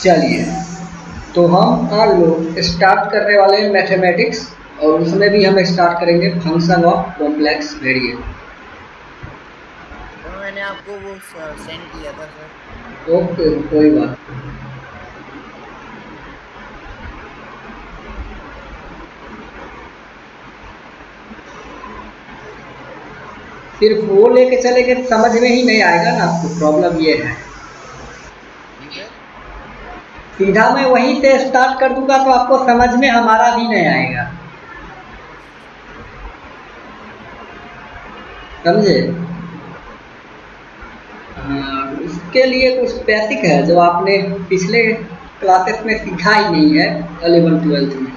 चलिए, तो हम आज लोग स्टार्ट करने वाले हैं मैथमेटिक्स, और उसमें भी हम स्टार्ट करेंगे फंक्शन ऑफ कॉम्प्लेक्स वेरिएबल। तो मैंने आपको वो सेंड किया था सर। ओके, कोई बात नहीं। सिर्फ वो लेके चलेंगे तो समझ में ही नहीं आएगा ना आपको, प्रॉब्लम ये है। जी सर। सीधा मैं वहीं से स्टार्ट कर दूंगा तो आपको समझ में हमारा भी नहीं आएगा, समझे? हाँ, उसके लिए कुछ बेसिक है जो आपने पिछले क्लासेस में सीखा ही नहीं है, 11th 12th में।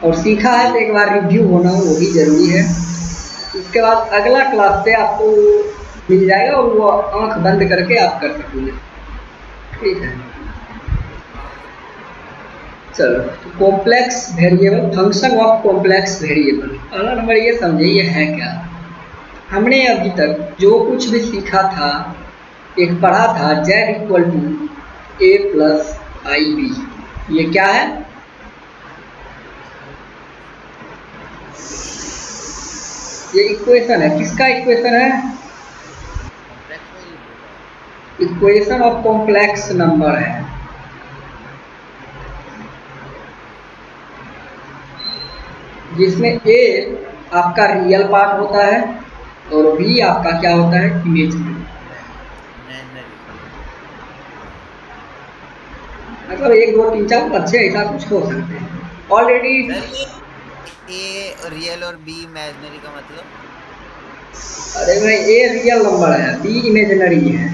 और सीखा है तो एक बार रिव्यू होना वो भी जरूरी है। उसके बाद अगला क्लास से आपको मिल जाएगा और वो आंख बंद करके आप कर सकोगे। ठीक है, चलो। तो complex variable, function of complex variable, पहला नंबर ये समझे ये है क्या। हमने अभी तक जो कुछ भी सीखा था, एक पढ़ा था z equal to a plus i b. ये क्या है? ये इक्वेशन है, किसका इक्वेशन है? कॉम्प्लेक्स वेरिएबल का। इक्वेशन ऑफ कॉम्प्लेक्स नंबर है, जिसमें ए आपका रियल पार्ट होता है और बी आपका क्या होता है? इमेजिनरी। इमेजिनरी। मतलब एक दो तीन चार अच्छे ऐसा कुछ हो सकते हैं ऑलरेडी। सर ये ए रियल और बी इमेजिनरी का मतलब। अरे भाई, ए रियल नंबर है, बी इमेजिनरी है।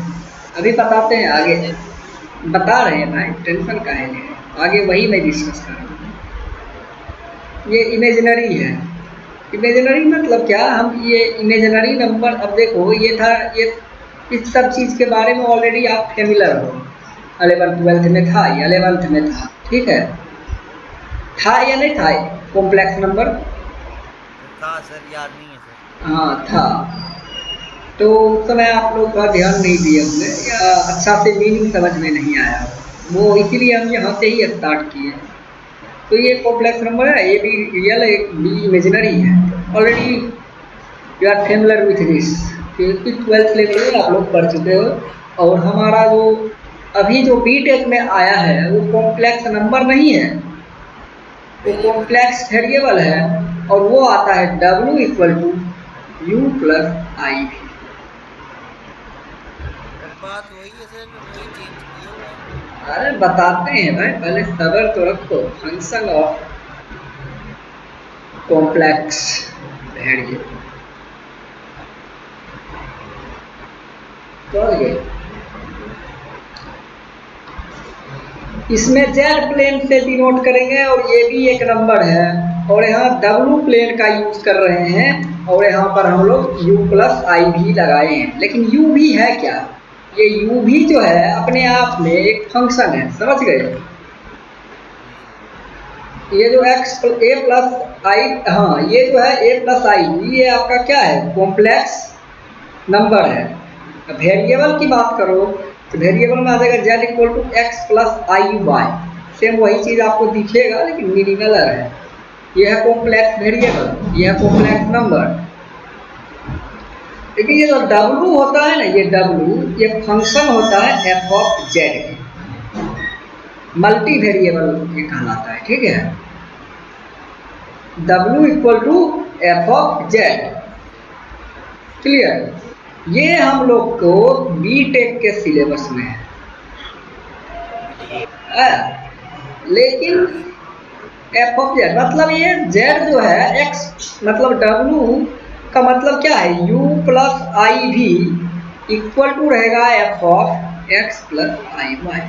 अभी बताते हैं आगे, कैसे? बता रहे हैं भाई, टेंशन काहे ले रहे हैं? आगे वही मैं डिस्कस कर रहा हूँ। ये इमेजिनरी है। इमेजिनरी मतलब क्या, हम ये इमेजिनरी नंबर, अब देखो ये था, ये इस सब चीज़ के बारे में ऑलरेडी आप फेमिलर हो। 11th 12th में था, 11th में था, ठीक है। था या नहीं था कॉम्प्लेक्स नंबर? था सर, याद नहीं है सर। हाँ था। तो उस समय आप लोग का ध्यान नहीं दिए होंगे या अच्छा से मीनिंग समझ में नहीं आया हो। वो इसीलिए हम यहाँ से ही स्टार्ट किए। तो ये कॉम्प्लेक्स नंबर है, ए बी रियल है, बी इमेजिनरी है। Already you are familiar with this, क्योंकि 12th लेवल में आप लोग पढ़ चुके हो। और हमारा जो अभी जो बी टेक में आया है वो कॉम्प्लेक्स नंबर नहीं है, वो वेरिएबल है। कॉम्प्लेक्स वेरिएबल है। और वो आता है W equal to U plus आई भी। सर बात वही है सर, वही चेंज किया हुआ है। अरे बताते हैं भाई, पहले सबर तो रखो। फंक्शन ऑफ कॉम्प्लेक्स वेरिएबल, समझ गए? इसमें जेड प्लेन से डिनोट करेंगे और ये भी एक नंबर है। और यहाँ डब्लू प्लेन का यूज कर रहे हैं, और यहाँ पर हम लोग u प्लस आई भी लगाए हैं। लेकिन u भी है क्या? ये u भी जो है अपने आप में एक फंक्शन है, समझ गए? जी सर। ये जो x ए प्लस आई, हाँ ये जो है ए प्लस आई, ये आपका क्या है? कॉम्प्लेक्स नंबर है। वेरिएबल की बात करो तो वेरिएबल में आ जाएगा z equal to x plus i y. Same वही चीज़ आपको दिखेगा लेकिन मीनिंग अलग है। यह है कॉम्प्लेक्स वेरिएबल, यह है कॉम्प्लेक्स नंबर। लेकिन ये जो डब्लू होता है ना, ये डब्लू ये फंक्शन होता है f of z, multi variable ये कहलाता है, ठीक है। डब्लू equal to f of z, clear? ये हम लोग को बी टेक के सिलेबस में है। लेकिन एफ ऑफ जेड मतलब ये जेड जो है एक्स, मतलब डब्लू का मतलब क्या है? यू प्लस आई भी इक्वल टू रहेगा f of x plus i y.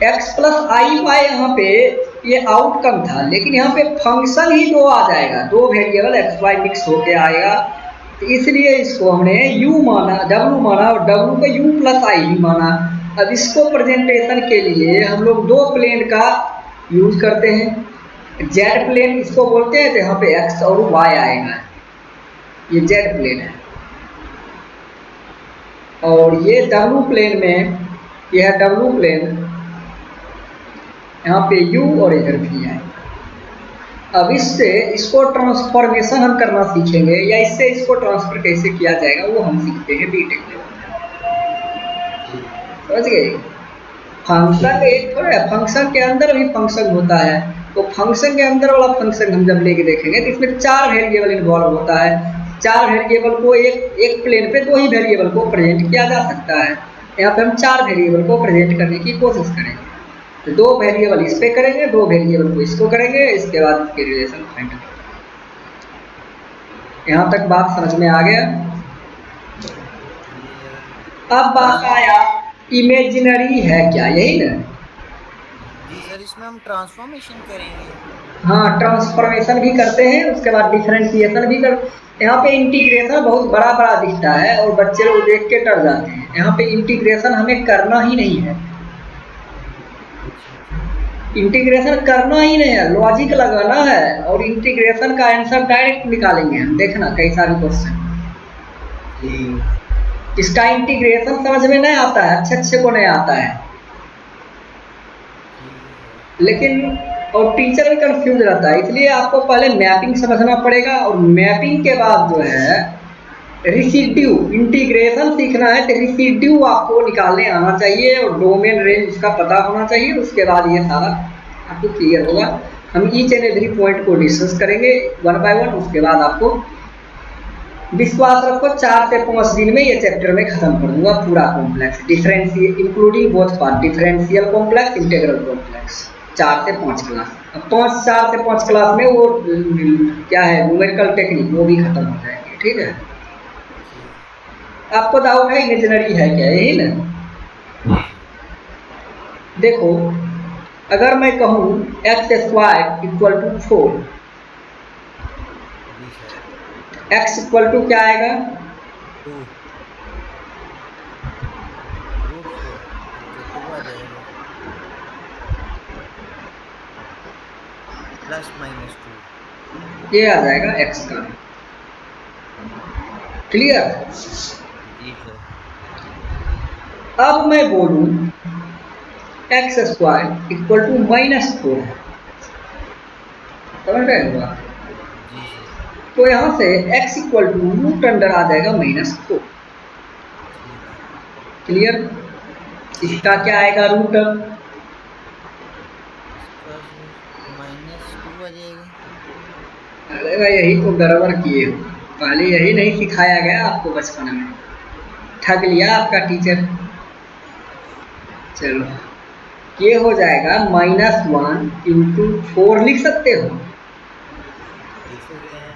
X plus i y यहाँ पे ये आउटकम था, लेकिन यहाँ पे फंक्शन ही दो आ जाएगा, दो वेरिएबल एक्स वाई मिक्स होके आएगा। तो इसलिए इसको हमने u माना, w माना, और w को u प्लस आई भी माना। अब इसको प्रेजेंटेशन के लिए हम लोग दो प्लेन का यूज करते हैं। जेड प्लेन इसको बोलते हैं, तो यहाँ पे x और y आएगा, ये जेड प्लेन है। और ये w प्लेन में ये है डब्लू प्लेन, यहाँ पे यू और इधर भी है। अब इससे इसको ट्रांसफॉर्मेशन हम करना सीखेंगे, या इससे इसको ट्रांसफर कैसे किया जाएगा वो हम सीखते हैं बीटेक में। समझ गए? फंक्शन एक थोड़ा है, फंक्शन के अंदर भी फंक्शन होता है, तो फंक्शन के अंदर वाला फंक्शन हम जब लेके देखेंगे तो इसमें 4 वेरिएबल इन्वॉल्व होता है। 4 वेरिएबल को एक प्लेन पे 2 ही वेरिएबल को प्रेजेंट किया जा सकता है। यहाँ पे हम 4 वेरिएबल को प्रेजेंट करने की कोशिश करेंगे। तो 2 वेरिएबल इस पे करेंगे, 2 वेरिएबल को इसको करेंगे, इसके बाद इसके रिलेशन फाइंड करेंगे। यहाँ तक बात समझ में आ गया? अब बात आया इमेजिनरी है क्या, यही ना? जी सर, इसमें हम ट्रांसफॉर्मेशन करेंगे। हाँ, ट्रांसफॉर्मेशन भी करते हैं, उसके बाद डिफरेंशिएशन भी कर। यहाँ पे इंटीग्रेशन बहुत बड़ा बड़ा दिखता है और बच्चे लोग देख के डर जाते हैं। यहाँ पे इंटीग्रेशन हमें करना ही नहीं है, इंटीग्रेशन करना ही नहीं है, लॉजिक लगाना है और इंटीग्रेशन का आंसर डायरेक्ट निकालेंगे हम। देखना कैसा भी क्वेश्चन, इसका इंटीग्रेशन समझ में नहीं आता है, अच्छे को नहीं आता है, लेकिन और टीचर भी कंफ्यूज रहता है। इसलिए आपको पहले मैपिंग समझना पड़ेगा और मैपिंग के बाद जो है रिसीड्यू, इंटीग्रेशन सीखना है तो रिसीड्यू आपको निकालने आना चाहिए और डोमेन रेंज इसका पता होना चाहिए। उसके बाद ये सारा आपको क्लियर होगा। हम ईच एंड एवरी पॉइंट को डिस्कस करेंगे 1 बाय 1। उसके बाद आपको विश्वास रखो 4 से 5 दिन में ये चैप्टर में खत्म कर दूंगा पूरा complex, differential including both part, differential complex, integral complex, 4 से 5 क्लास। अब 4 से 5 क्लास में वो क्या है न्यूमेरिकल टेक्निक, वो भी खत्म हो जाएंगे। ठीक है? आपको डाउट है इमेजिनरी है क्या, यही ना? देखो, अगर मैं कहूँ x² equal to 4, x equal to क्या आएगा? 2 रूट 4, तो 2 आ जाएगा, प्लस माइनस 2, ये आ जाएगा x का। क्लियर? जी सर। अब मैं बोलूं x² इक्वल टू -4 है, समझ रहे हो? जी सर। तो यहाँ से x equal to root under आ जाएगा -4। क्लियर? इसका क्या आएगा रूट? इसका -2 आ जाएगा। अरे भाई यही तो गड़बड़ किए हो, पहले यही नहीं सिखाया गया आपको बचपन में, ठग लिया आपका टीचर। चलो, ये हो जाएगा -1 इंटू 4 लिख सकते हो। लिख सकते हैं।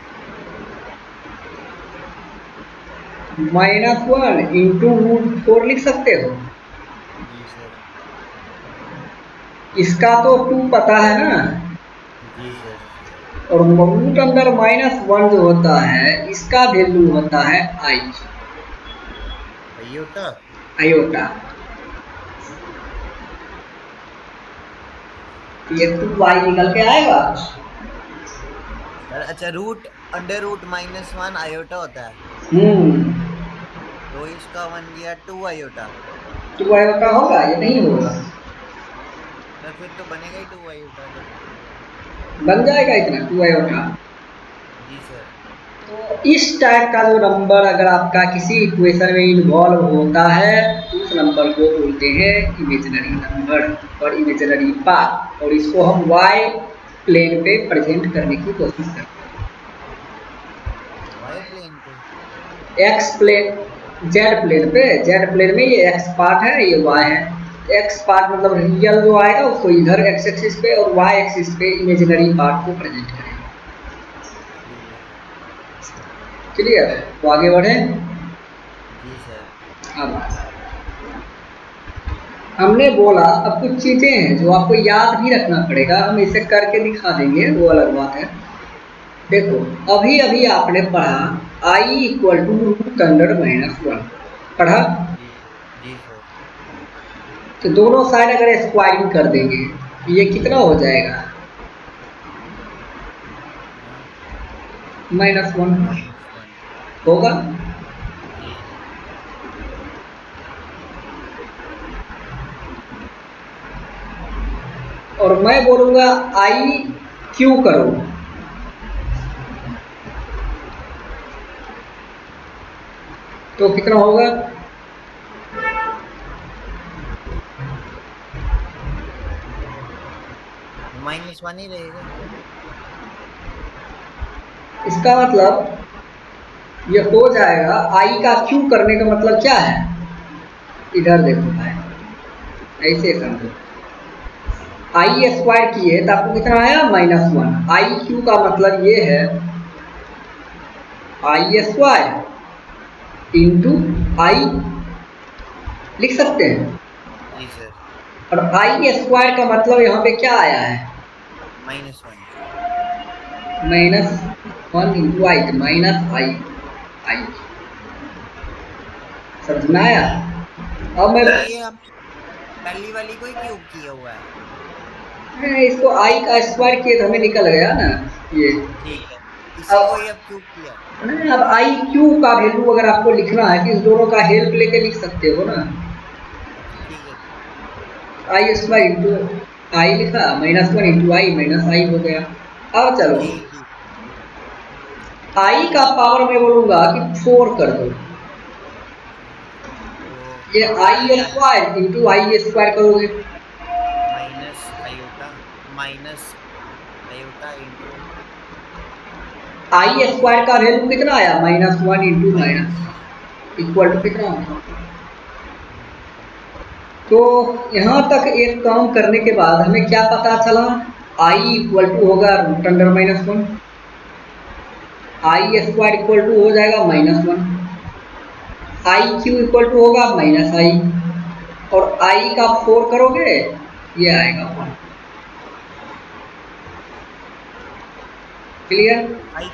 -1 इंटू √4 लिख सकते हो। जी सर। इसका तो 2 पता है ना, जी सर। और रूट अंदर -1 जो होता है इसका वैल्यू होता है i, आयोटा। आयोटा। ये 2 i निकल के आएगा। अच्छा, रूट अंडर रूट -1 आयोटा होता है, तो इसका बन गया 2 आयोटा। 2 आयोटा होगा, ये नहीं होगा। सर फिर तो बनेगा ही 2 आयोटा जब। बन जाएगा इतना 2 आयोटा। जी सर। तो इस टाइप का जो नंबर अगर आपका किसी इक्वेशन में इन्वॉल्व होता है उस नंबर को बोलते हैं इमेजिनरी नंबर और इमेजिनरी पार्ट, और इसको हम y प्लेन पे प्रेजेंट करने की कोशिश करते वाई प्लेन पे। हैं। x प्लेन, z प्लेन पे, z प्लेन में ये x पार्ट है, ये y है। x पार्ट मतलब रियल जो आएगा उसको इधर x एक्सिस पे और y एक्सिस पे इमेजिनरी पार्ट को प्रेजेंट करेंगे। क्लियर? तो आगे बढ़े। जी सर। अब हमने बोला अब कुछ चीजें हैं जो आपको याद भी रखना पड़ेगा, हम इसे करके दिखा देंगे, वो अलग बात है। देखो, अभी अभी आपने पढ़ा i इक्वल टू √1 पढ़ा, जी सर। तो दोनों साइड अगर स्क्वायरिंग कर देंगे ये कितना हो जाएगा? -1 -1। होगा। जी सर। और मैं बोलूँगा आई क्यू करो, तो कितना होगा? -1 ही रहेगा। इसका मतलब ये हो जाएगा, आई का क्यू करने का मतलब क्या है? इधर देखो भाई, ऐसे समझो, आई स्क्वायर किए तो आपको कितना आया? -1। आई क्यू का मतलब ये है आई स्क्वायर इंटू आई, लिख सकते हैं। जी सर। और आई स्क्वायर का मतलब यहाँ पे क्या आया है? -1। -1 इंटू आई, माइनस आई, आई समझ में आया? अब मैं तो ये हम पहली वाली को ही क्यूब किया हुआ है। इसको आई का स्क्वायर किए तो हमें निकल गया ना ये। ठीक है, इसी को ही अब अब क्यूब किया। नहीं, अब आई क्यू का वैल्यू अगर आपको लिखना है कि इस दोनों का हेल्प लेके लिख सकते हो ना। अच्छा ठीक है। आई स्क्वायर इंटू आई लिखा, -1 इंटू आई, माइनस आई हो गया। अब चलो, जी जी। आई का पावर मैं बोलूंगा कि 4 कर दो। तो ये आई कितना है? स्क्वायर इंटू आई स्क्वायर करोगे, minus iota, minus iota into I square का वैल्यू कितना आया? -1 into minus minus equal to कितना? तो यहाँ तक एक काम करने के बाद हमें क्या पता चला? आई इक्वल टू होगा √1, आई स्क्वायर इक्वल टू हो जाएगा -1, आई क्यू इक्वल टू होगा -आई, और आई का 4 करोगे ये आएगा 1। क्लियर? आई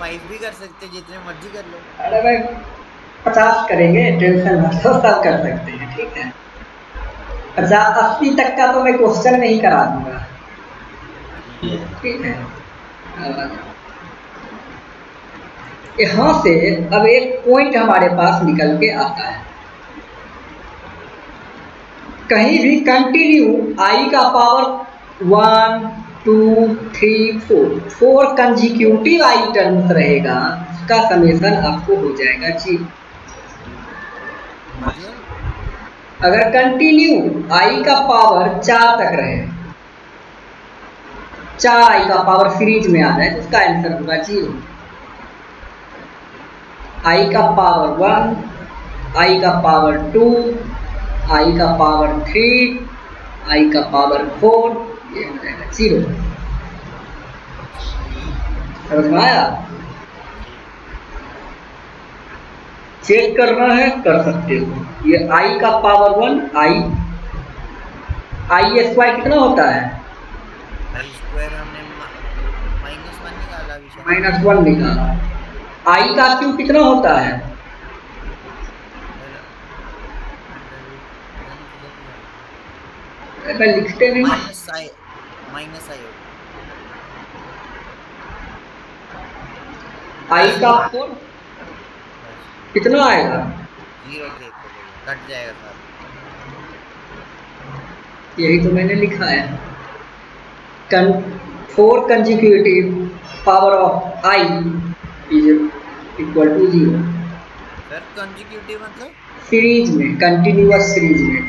5 भी कर सकते, जितने मर्जी कर लो। अरे भाई 50 करेंगे, टेंशन मत लो, सब कर सकते हैं, ठीक है। 50-80 तक का तो मैं क्वेश्चन में ही करा दूंगा, ठीक है। ठीक है। यहाँ से अब एक पॉइंट हमारे पास निकल के आता है, कहीं भी कंटिन्यू आई का पावर 1 2 3 4 कंजिक्यूटिव आई टर्म्स रहेगा, उसका समेशन आपको हो जाएगा जी। मतलब अगर कंटिन्यू आई का पावर 4 तक रहे, 4 आई का पावर सीरीज में आ जाए तो उसका आंसर होगा 0। आई का पावर 1, आई का पावर 2, आई का पावर 3, आई का पावर 4, ये हो जाएगा 0। अच्छा ठीक है। समझ में आया? ठीक है। चेक करना है कर सकते हो। ये आई का पावर 1, आई स्क्वायर कितना होता है? आई स्क्वायर हमने -1 निकाला अभी शायद। -1 निकाला। आई का क्यू कितना होता है? सर √1 किधर गया? अगर लिखते नहीं, माइनस आयोटा। आई बस का बस 4 बस कितना आएगा? 0 के इक्वल हो गया, कट जाएगा सारा। यही तो मैंने लिखा है, 4 consecutive power of i is equal to 0। Sir consecutive मतलब? सीरीज में, कंटिन्यूअस सीरीज में।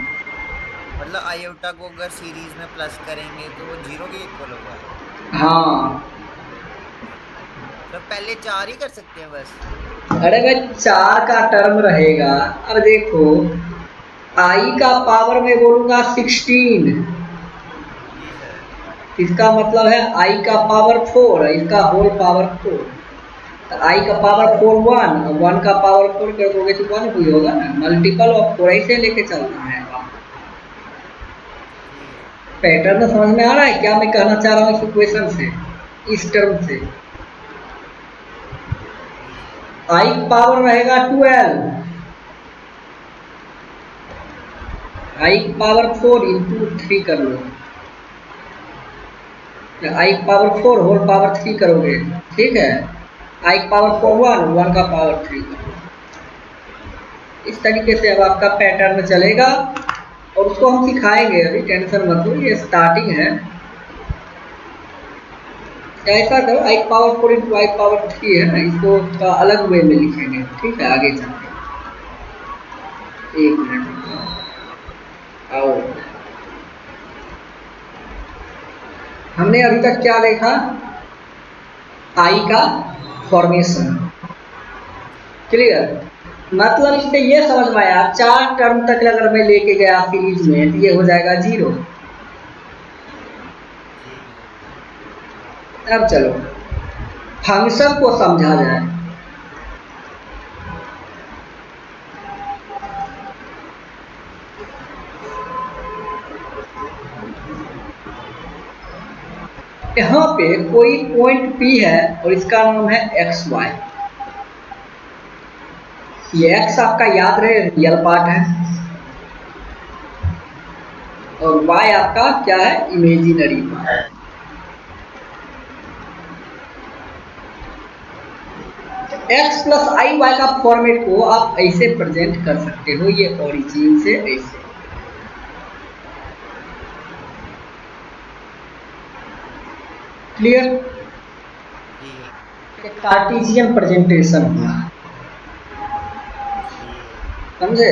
मतलब आयोटा को अगर सीरीज में प्लस करेंगे तो वो 0 के इक्वल होगा। हाँ, तो पहले 4 ही कर सकते हैं बस। अरे भाई 4 का टर्म रहेगा। अब देखो, आई का पावर में बोलूंगा 16, जी सर। इसका मतलब है आई का पावर 4, इसका होल पावर 4। आई का पावर 4 1, 1 का पावर 4 कर दोगे तो 1 ही होगा ना, मल्टीपल ऑफ 4 ऐसे लेके चलना है। अच्छा ठीक है सर। पैटर्न समझ में आ रहा है क्या मैं कहना चाह रहा हूँ इस इक्वेशन से, इस टर्म से? जी सर। आई पावर रहेगा 12, आई पावर 4 इंटू 3 कर लो, आई पावर 4 होल पावर 3 करोगे, ठीक है। आई पावर 4 1, 1 का पावर 3 करोगे। इस तरीके से अब आपका पैटर्न चलेगा, और उसको हम सिखाएंगे, अभी टेंशन मत लो, ये स्टार्टिंग है। या ऐसा करो आई पावर 4 इंटू आई पावर 3 है ना, इसको थोड़ा अलग वे में लिखेंगे, ठीक है, आगे चलते हैं। एक मिनट आओ, हमने अभी तक क्या देखा, आई का फॉर्मेशन, क्लियर। मतलब इससे ये समझ में आया 4 टर्म तक अगर मैं लेके गया सीरीज में तो ये हो जाएगा 0। अब चलो फंक्शन को समझा जाए। यहाँ पे कोई पॉइंट P है और इसका नाम है XY। ये X आपका याद रहे रियल पार्ट है और Y आपका क्या है, imaginary part. X plus i Y का फॉर्मेट को आप ऐसे प्रेजेंट कर सकते हो, ये ओरिजिन से ऐसे, क्लियर। कार्टेशियन प्रेजेंटेशन हुआ, समझे।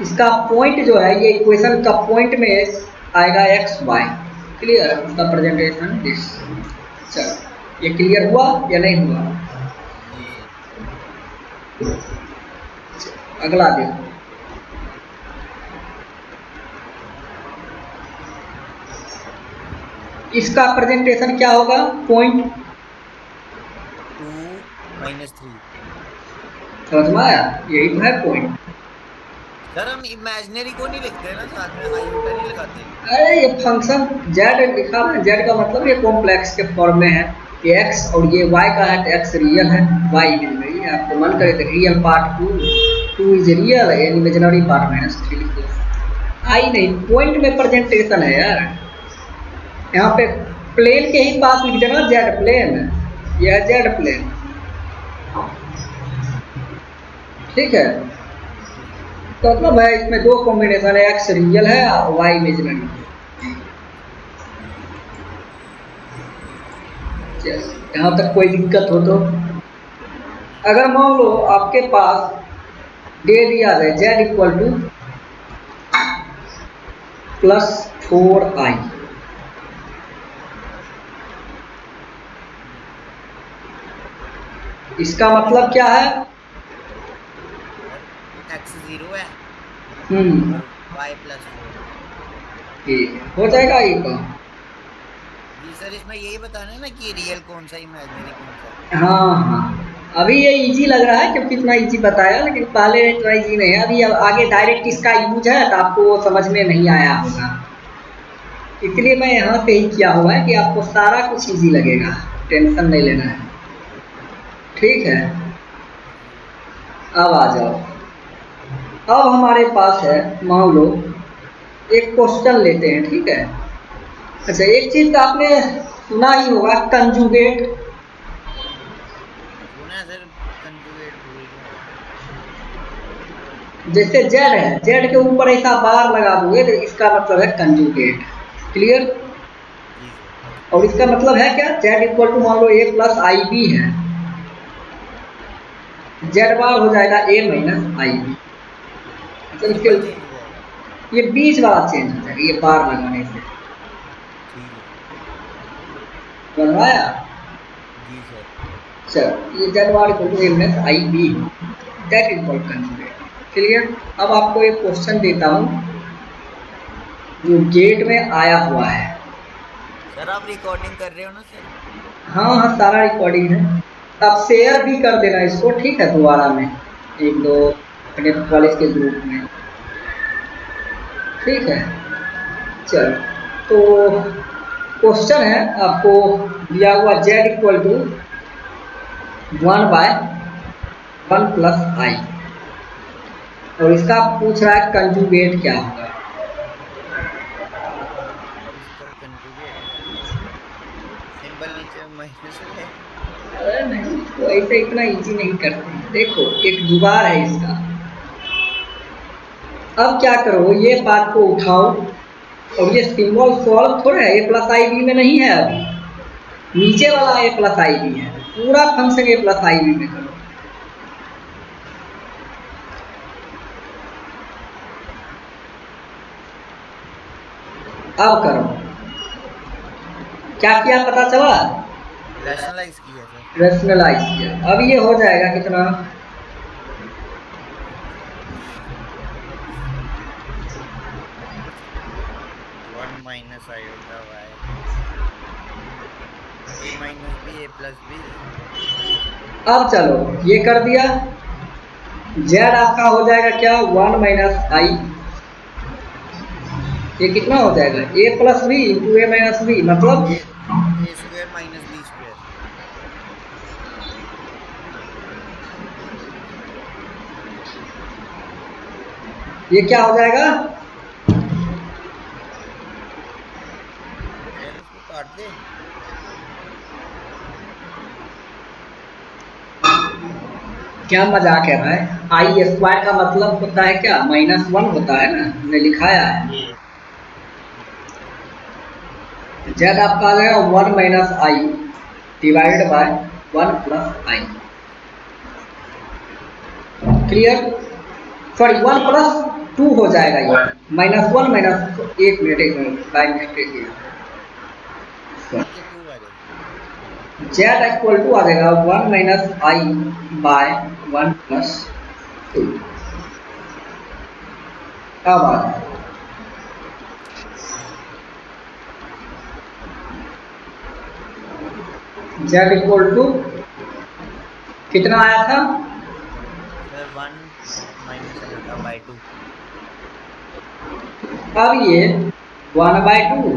इसका पॉइंट जो है, ये इक्वेशन का पॉइंट में आएगा XY, क्लियर। उसका प्रेजेंटेशन दिस। चलो ये क्लियर हुआ या नहीं हुआ। अगला देखो, इसका प्रेजेंटेशन क्या होगा, पॉइंट 2 - 3। समझ में आया, यही तो है पॉइंट। सर हम इमेजिनरी को नहीं लिखते ना, साथ में आयोटा नहीं लगाते। अरे ये फंक्शन z लिखा है, z का मतलब ये कॉम्प्लेक्स के फॉर्म में है, ये x और ये y का है, तो x रियल है, y इमेजिनरी है। आपको मन करे तो रियल पार्ट 2 इज रियल है, इमेजिनरी पार्ट -3 लिख दो। आई नहीं, पॉइंट में प्रेजेंटेशन है यार। यहाँ पे प्लेन के ही पास लिख देना जेड प्लेन, यह है जेड प्लेन, ठीक है। तो मतलब है इसमें दो कॉम्बिनेशन है, एक्स रियल है और वाई इमेजिनरी। यहाँ तक कोई दिक्कत हो तो, अगर मान लो आपके पास दे दिया जाए जेड इक्वल टू +4i, इसका मतलब क्या है, x 0 है y +4, ठीक हो जाएगा ये काम। जी सर, इसमें यही बताना है ना कि रियल कौन सा इमेजिनरी कौन सा। हाँ हाँ, अभी ये इजी लग रहा है क्योंकि इतना इजी बताया, लेकिन पहले इतना इजी नहीं है। अभी अब आगे डायरेक्ट इसका यूज है तो आपको वो समझ में नहीं आया होगा, इसलिए मैं यहाँ पे ही किया हुआ है कि आपको सारा कुछ इजी लगेगा, टेंशन नहीं लेना है, ठीक है। अब आ जाओ, अब हमारे पास है, मान लो एक क्वेश्चन लेते हैं, ठीक है। अच्छा, एक चीज तो आपने सुना ही होगा, कंजुगेट। सुना है सर, कंजुगेट भूल गया। जैसे जेड है, जेड के ऊपर ऐसा बार लगा दोगे तो इसका मतलब है कंजुगेट, क्लियर। और इसका मतलब है क्या, जेड इक्वल टू मान लो a + ib है, जेड बार हो जाएगा a - ib। चलो ये बीच वाला चेंज हो जाएगा, ये बार लगाने से, बनवाया। जी सर। चलो ये z bar equal to a - ib, that is called conjugate, clear. अब आपको एक क्वेश्चन देता हूँ जो गेट में आया हुआ है। सर आप रिकॉर्डिंग कर रहे हो ना सर? हाँ हाँ, सारा रिकॉर्डिंग है। आप शेयर भी कर देना इसको, ठीक है, दोबारा में एक दो अपने कॉलेज के ग्रुप में, ठीक है। चलो, तो क्वेश्चन है आपको दिया हुआ z इक्वल टू 1/1 + i, और इसका पूछ रहा है कंजुगेट क्या होगा। इसका कंजुगेट सिंबल नीचे माइनस है। अरे नहीं, तो ऐसे इतना इजी नहीं करते। देखो एक जुगाड़ है इसका। अब क्या करो, ये बात को उठाओ, और ये सिंबल सॉल्व थोड़ा है, ए प्लस आई बी में नहीं है, अभी नीचे वाला ए प्लस आई बी है, पूरा function A plus i B में करो। अब करो, क्या किया पता चला? रैशनलाइज किया सर। रैशनलाइज किया। अब ये हो जाएगा कितना? 1 माइनस आयोटा वाई ए माइनस बी ए प्लस बी। अब चलो ये कर दिया, जेड आपका हो जाएगा क्या? 1 माइनस आई, ये कितना हो जाएगा? ए प्लस बी इंटू ए माइनस बी, मतलब ए स्क्वायर माइनस बी स्क्वायर। ये क्या हो जाएगा? सर इसको काट दे। क्या मजाक है भाई? आई स्क्वायर का मतलब होता है क्या? -1 होता है ना, हमने लिखाया है। जेड आपका आ जाएगा 1 minus I divided by 1 plus I. Clear? Sorry 1 plus 2 हो जाएगा ये, -1 माइनस, एक मिनट बाय मिस्टेक है। जेड इक्वल टू आ जाएगा 1 माइनस आई बाय 1 प्लस 2। अब आ जाए जेड इक्वल टू कितना आया था सर? 1 minus iota bye 2। अब ये 1/2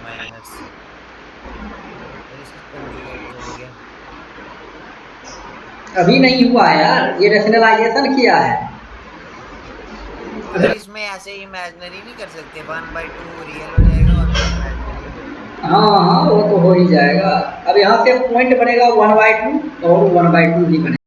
माइनस, इसका कंजुगेट तो हो गया। अभी नहीं हुआ यार, ये रैशनलाइजेशन किया है। तो इसमें ऐसे इमेजिनरी नहीं कर सकते? 1/2 रियल हो जाएगा और इमेजिनरी हो जाएगा। हाँ हाँ वो तो हो ही जाएगा। अब यहाँ से पॉइंट बनेगा 1/2 और 1/2 ही बनेगा।